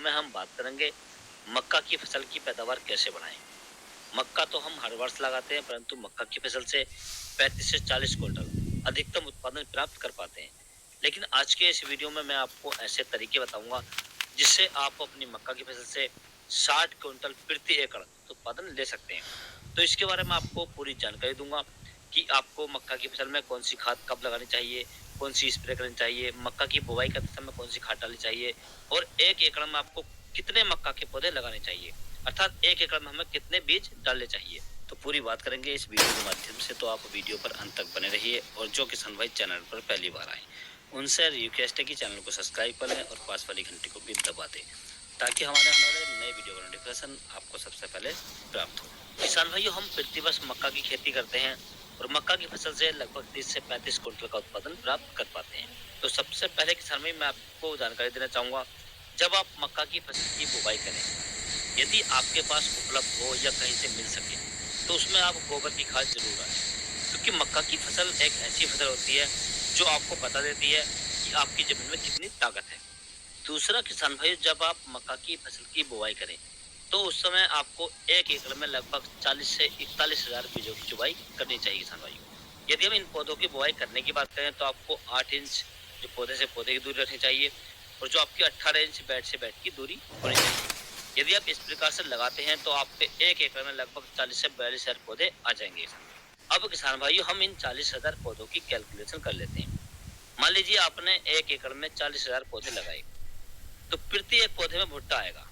में हम बात करेंगे मक्का की फसल की पैदावार कैसे बढ़ाएं। मक्का तो हम हर वर्ष लगाते हैं, परंतु मक्का की फसल से 35 से 40 क्विंटल अधिकतम उत्पादन प्राप्त कर पाते हैं। लेकिन आज के इस वीडियो में मैं आपको ऐसे तरीके बताऊंगा जिससे आप अपनी मक्का की फसल से 60 क्विंटल प्रति एकड़ उत्पादन ले सकते हैं। तो इसके बारे में आपको पूरी जानकारी दूंगा कि आपको मक्का की फसल में कौन सी खाद कब लगानी चाहिए, कौन सी स्प्रे करनी चाहिए, मक्का की बुवाई करते समय कौन सी खाद डालनी चाहिए और 1 एकड़ में आपको कितने मक्का के पौधे लगाने चाहिए, अर्थात 1 एकड़ में हमें कितने बीज डालने चाहिए। तो पूरी बात करेंगे इस वीडियो के माध्यम से, तो आप वीडियो पर अंत तक बने रहिए। और जो किसान भाई चैनल पर पहली बार आए उनसे रिक्वेस्ट है कि चैनल को सब्सक्राइब कर लें और पास वाली घंटी को भी दबा दें, ताकि हमारे आने वाले नए वीडियो का नोटिफिकेशन आपको सबसे पहले प्राप्त हो। किसान भाइयों, हम प्रतिवर्ष मक्का की खेती करते हैं और मक्का की फसल से लगभग 30 से 35 क्विंटल का उत्पादन प्राप्त कर पाते हैं। तो सबसे पहले किसान भाई मैं आपको जानकारी देना चाहूंगा, जब आप मक्का की फसल की बुवाई करें, यदि आपके पास उपलब्ध हो या कहीं से मिल सके तो उसमें आप गोबर की खाद जरूर डालें, क्योंकि मक्का की फसल एक ऐसी फसल होती है जो आपको बता देती है कि आपकी जमीन में कितनी ताकत है। दूसरा किसान भाई, जब आप मक्का की फसल की बुवाई करें तो उस समय आपको 1 एकड़ में लगभग 40 से 41 हजार बीजों की जुबाई करनी चाहिए किसान भाइयों। यदि हम इन पौधों की बुवाई करने की बात करें तो आपको 8 इंच जो पौधे से पौधे की दूरी रखनी चाहिए और जो आपकी 18 इंच बेड से बेड की दूरी होनी चाहिए। यदि आप इस प्रकार से लगाते हैं तो आपके 1 एकड़ में लगभग 40 से 42 हजार पौधे आ जाएंगे। अब किसान भाइयों, हम इन 40 हजार पौधों की कैलकुलेशन कर लेते हैं। मान लीजिए आपने 1 एकड़ में 40 हजार पौधे लगाए, तो प्रति एक पौधे में भुट्टा आएगा।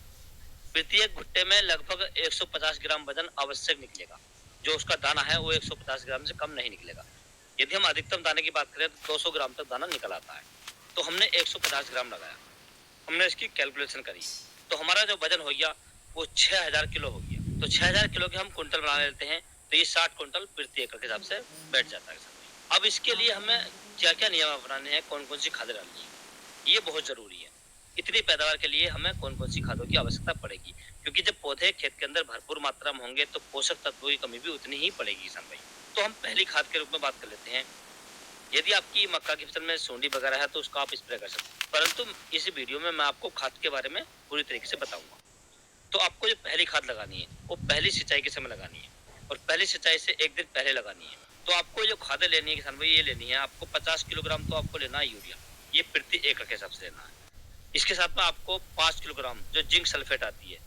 प्रति एक भुट्टे में लगभग 150 ग्राम वजन आवश्यक निकलेगा। जो उसका दाना है वो 150 ग्राम से कम नहीं निकलेगा। यदि हम अधिकतम दाने की बात करें तो 200 ग्राम तक दाना निकल आता है। तो हमने 150 ग्राम लगाया, हमने इसकी कैलकुलेशन करी, तो हमारा जो वजन हो गया वो 6000 किलो हो गया। तो 6000 किलो के हम कुंटल बना लेते हैं, तो ये 60 कुंटल प्रति एकड़ के हिसाब से बैठ जाता है। अब इसके लिए हमें क्या क्या नियम अपनाने हैं, कौन कौन सी खादें डालनी है, ये बहुत जरूरी है। इतनी पैदावार के लिए हमें कौन कौन सी खादों की आवश्यकता पड़ेगी, क्योंकि जब पौधे खेत के अंदर भरपूर मात्रा में होंगे तो पोषक तत्वों की कमी भी उतनी ही पड़ेगी किसान भाई। तो हम पहली खाद के रूप में बात कर लेते हैं। यदि आपकी मक्का की फसल में सूंडी वगैरह है तो उसको आप स्प्रे कर सकते हैं, परंतु इस वीडियो में मैं आपको खाद के बारे में पूरी तरीके से बताऊंगा। तो आपको जो पहली खाद लगानी है वो पहली सिंचाई के समय लगानी है और पहली सिंचाई से 1 दिन पहले लगानी है। तो आपको जो खादें लेनी है किसान भाई, ये लेनी है आपको 50 किलोग्राम तो आपको लेना है यूरिया, ये प्रति एकड़ के हिसाब से लेना है। इसके साथ में आपको 5 किलोग्राम जो जिंक सल्फेट आती है,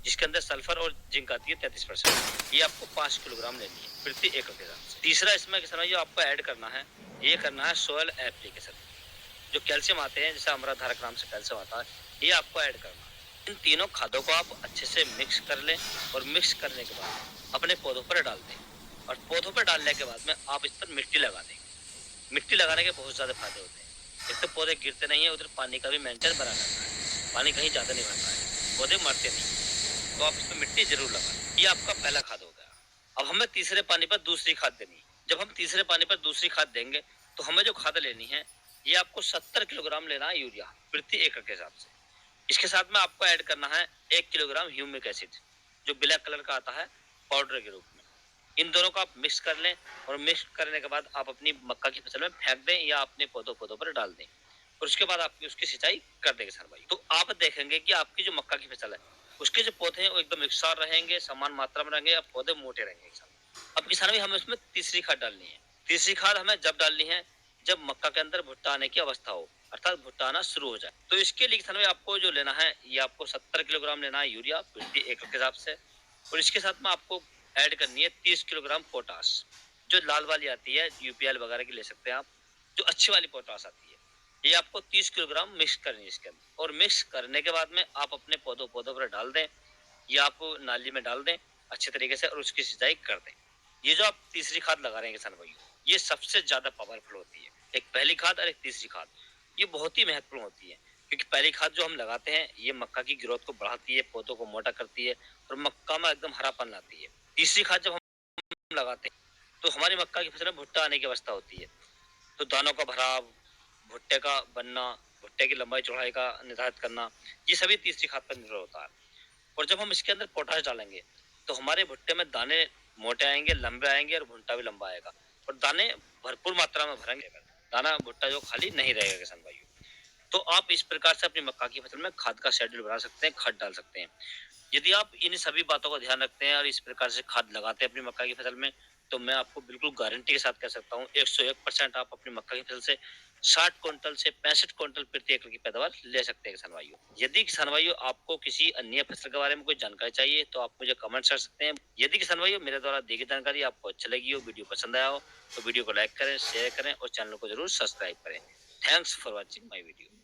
जिसके अंदर सल्फर और जिंक आती है 33%, ये आपको 5 किलोग्राम लेनी है प्रति एकड़ के हिसाब से। तीसरा इसमें किसान भाई जो आपको ऐड करना है, ये करना है सोयल एप्लीकेशन। जो कैल्शियम आते हैं, जैसे अमृत धारक नाम से कैल्शियम आता है, ये आपको ऐड करना है। इन तीनों खादों को आप अच्छे से मिक्स कर लें और मिक्स करने के बाद अपने पौधों पर डाल दें। और पौधों पर डालने के बाद में आप इस पर मिट्टी लगा दें। मिट्टी लगाने के बहुत ज़्यादा फायदे होते हैं। एक तो पौधे गिरते नहीं है, उधर पानी का भी मेंटेन बना रहता है, पानी कहीं ज़्यादा नहीं भरता है, पौधे मरते नहीं। तो आप इसमें मिट्टी जरूर लगाएं। ये आपका पहला खाद हो गया। अब हमें तीसरे पानी पर दूसरी खाद देनी है। जब हम तीसरे पानी पर दूसरी खाद देंगे तो हमें जो खाद लेनी है, ये आपको 70 किलोग्राम लेना है यूरिया प्रति एकड़ के हिसाब से। इसके साथ में आपको ऐड करना है 1 किलोग्राम ह्यूमिक एसिड, जो ब्लैक कलर का आता है पाउडर के रूप में। इन दोनों को आप मिक्स कर लें और मिक्स करने के बाद आप अपनी मक्का की फसल में फेंक दें या अपने पौधों पौधों पर डाल दें और उसके बाद आपकी उसकी सिंचाई कर देंगे किसान भाई। तो आप देखेंगे कि आपकी जो मक्का की फसल है उसके जो पौधे हैं वो एकदम एकसार रहेंगे, समान मात्रा में रहेंगे, पौधे मोटे रहेंगे किसान। अब किसान भाई हमें उसमें तीसरी खाद डालनी है। तीसरी खाद हमें जब डालनी है जब मक्का के अंदर भुट्टा आने की अवस्था हो, अर्थात भुट्टा आना शुरू हो जाए। तो इसके लिए किसान भाई आपको जो लेना है, ये आपको 70 किलोग्राम लेना है यूरिया प्रति एकड़ के हिसाब से। और इसके साथ में आपको ऐड करनी है 30 किलोग्राम पोटास, जो लाल वाली आती है, यूपीएल वगैरह की ले सकते हैं आप, जो अच्छी वाली पोटास आती है। ये आपको 30 किलोग्राम मिक्स करनी है इसके अंदर। और मिक्स करने के बाद में आप अपने पौधों पौधों पर डाल दें या आप नाली में डाल दें अच्छे तरीके से और उसकी सिंचाई कर दें। ये जो आप तीसरी खाद लगा रहे हैं किसान भाइयों, ये सबसे ज्यादा पावरफुल होती है। एक पहली खाद और एक तीसरी खाद, ये बहुत ही महत्वपूर्ण होती है, क्योंकि पहली खाद जो हम लगाते हैं ये मक्का की ग्रोथ को बढ़ाती है, पौधों को मोटा करती है और मक्का में एकदम हरापन लाती है। तीसरी खाद जब हम लगाते हैं तो हमारी मक्का की फसल में भुट्टा आने की अवस्था होती है, तो दानों का भराव, भुट्टे का बनना, भुट्टे की लंबाई चौड़ाई का निर्धारित करना, ये सभी तीसरी खाद पर निर्भर होता है। और जब हम इसके अंदर पोटाश डालेंगे तो हमारे भुट्टे में दाने मोटे आएंगे, लंबे आएंगे और भुट्टा भी लंबा आएगा और दाने भरपूर मात्रा में भरेंगे। दाना भुट्टा जो खाली नहीं रहेगा किसान भाइयों। तो आप इस प्रकार से अपनी मक्का की फसल में खाद का शेड्यूल बना सकते हैं, खाद डाल सकते हैं। यदि आप इन सभी बातों का ध्यान रखते हैं और इस प्रकार से खाद लगाते हैं अपनी मक्का की फसल में, तो मैं आपको बिल्कुल गारंटी के साथ कह सकता हूँ 101% आप अपनी मक्का की फसल से 60 क्विंटल से 65 क्विंटल प्रति एकड़ की पैदावार ले सकते हैं किसान भाइयों। यदि किसान भाइयों आपको किसी अन्य फसल के बारे में कोई जानकारी चाहिए तो आप मुझे कमेंट कर सकते हैं। यदि किसान भाइयों मेरे द्वारा दी गई जानकारी आपको अच्छी लगी हो, वीडियो पसंद आया हो, तो वीडियो को लाइक करें, शेयर करें और चैनल को जरूर सब्सक्राइब करें। Thanks for watching my video.